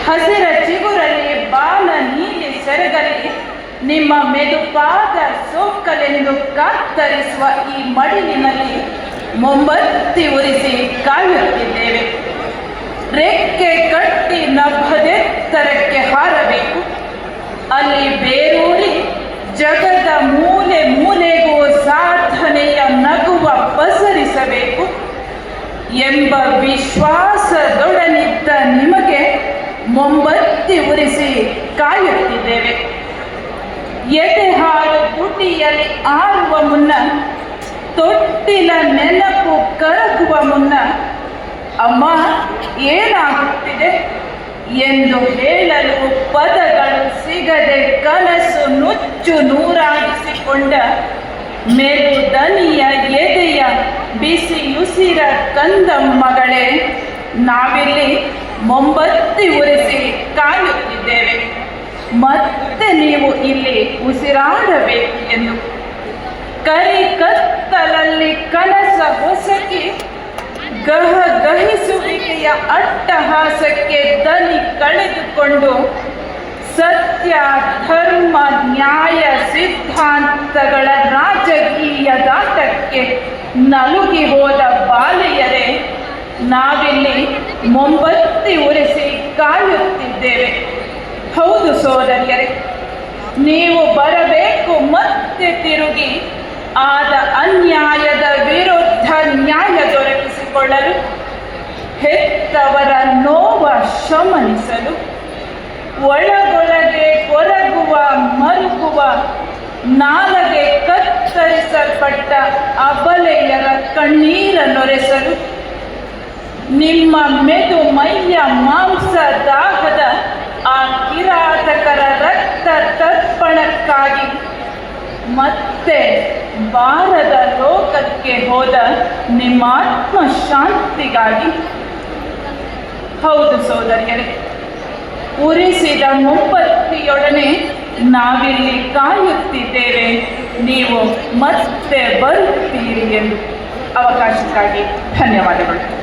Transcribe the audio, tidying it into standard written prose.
ಹಸಿರ ಚಿಗುರಲ್ಲಿ ಬಾಲ ನೀಲಿ ಸೆರಗಲಿ ನಿಮ್ಮ ಮೆದುಪಾದ ಸೋಕ್ಕಲೆಂದು ಕತ್ತರಿಸುವ ಈ ಮಡಿಲಿನಲ್ಲಿ ಮೊಂಬತ್ತಿ ಉರಿಸಿ ಕಾಯುತ್ತಿದ್ದೇವೆ. ರೆಕ್ಕೆ ಕಟ್ಟಿ ನಭದೆತ್ತರಕ್ಕೆ ಹಾರಬೇಕು. ಅಲ್ಲಿ ಬೇರೂರಿ ಜಗದ ಮೂಲೆ ಮೂಲೆಗೂ ಸಾಧನೆಯ ನಗುವ ಪಸರಿಸಬೇಕು ಎಂಬ ವಿಶ್ವಾಸದೊಡನಿದ್ದ ನಿಮಗೆ ಮೊಂಬತ್ತಿ ಉರಿಸಿ ಕಾಯುತ್ತಿದ್ದೇವೆ. ಎದೆ ಹಾಲು ತುಟಿಯಲ್ಲಿ ಆರುವ ಮುನ್ನ, ತೊಟ್ಟಿಲ ನೆನಪು ಕರಗುವ ಮುನ್ನ ಅಮ್ಮ ಏನಾಗುತ್ತಿದೆ ಎಂದು ಹೇಳಲು ಪದಗಳು ಸಿಗದೆ ಕನಸು ನುಚ್ಚು ನೂರಾಗಿಸಿಕೊಂಡ ಮೆರುದನಿಯ ಎದೆಯ ಬಿಸಿಯುಸಿರ ಕಂದಮ್ಮಗಳೇ, ನಾವಿಲ್ಲಿ ಮೊಂಬತ್ತಿ ಉರಿಸಿ ಕಾಯುತ್ತಿದ್ದೇವೆ. ಮತ್ತೆ ನೀವು ಇಲ್ಲಿ ಉಸಿರಾಡಬೇಕು ಎಂದು. ಕರಿ ಕತ್ತಲಲ್ಲಿ ಕನಸ ಹೊಸಕಿ ಗಹಿಸುವಿಕೆಯ ಅಟ್ಟಹಾಸಕ್ಕೆ ದನಿ ಕಳೆದುಕೊಂಡು ಸತ್ಯ, ಧರ್ಮ, ನ್ಯಾಯ ಸಿದ್ಧಾಂತಗಳ ರಾಜಕೀಯ ದಾಟಕ್ಕೆ ನಲುಗಿ ಹೋದ ಬಾಲೆಯರೇ, ನಾವಿಲ್ಲಿ ಮೊಂಬತ್ತಿ ಉರಿಸಿ ಕಾಯುತ್ತಿದ್ದೇವೆ. ಹೌದು ಸೋದರಿಯರೇ, ನೀವು ಬರಬೇಕು ಮತ್ತೆ ತಿರುಗಿ ಆದ ಅನ್ಯಾಯದ ವಿರುದ್ಧ ನ್ಯಾಯ ದೊರಕಿಸಿಕೊಳ್ಳಲು, ಹೆತ್ತವರ ನೋವ ಶಮನಿಸಲು, ಒಳಗೊಳಗೆ ಕೊರಗುವ ಮರುಗುವ ನಾಲಗೆ ಕತ್ತರಿಸಲ್ಪಟ್ಟ ಅಬಲೆಯರ ಕಣ್ಣೀರನ್ನೊರೆಸಲು, ನಿಮ್ಮ ಮೆದು ಮೈಯ ಮಾಂಸ ದಾಹದ ಆ ಕಿರಾತಕರ ರಕ್ತ ತರ್ಪಣಕ್ಕಾಗಿ ಮತ್ತೆ ಬಾರದ ಲೋಕಕ್ಕೆ ಹೋದ ನಿಮ್ಮ ಆತ್ಮ ಶಾಂತಿಗಾಗಿ. ಹೌದು ಸೋದರಿಯರೇ, ಉರಿಸಿದ ಮೊಂಬತ್ತಿಯೊಡನೆ ನಾವಿಲ್ಲಿ ಕಾಯುತ್ತಿದ್ದೇವೆ. ನೀವು ಮತ್ತೆ ಬರುತ್ತೀರಿ ಎಂದು. ಅವಕಾಶಕ್ಕಾಗಿ ಧನ್ಯವಾದಗಳು.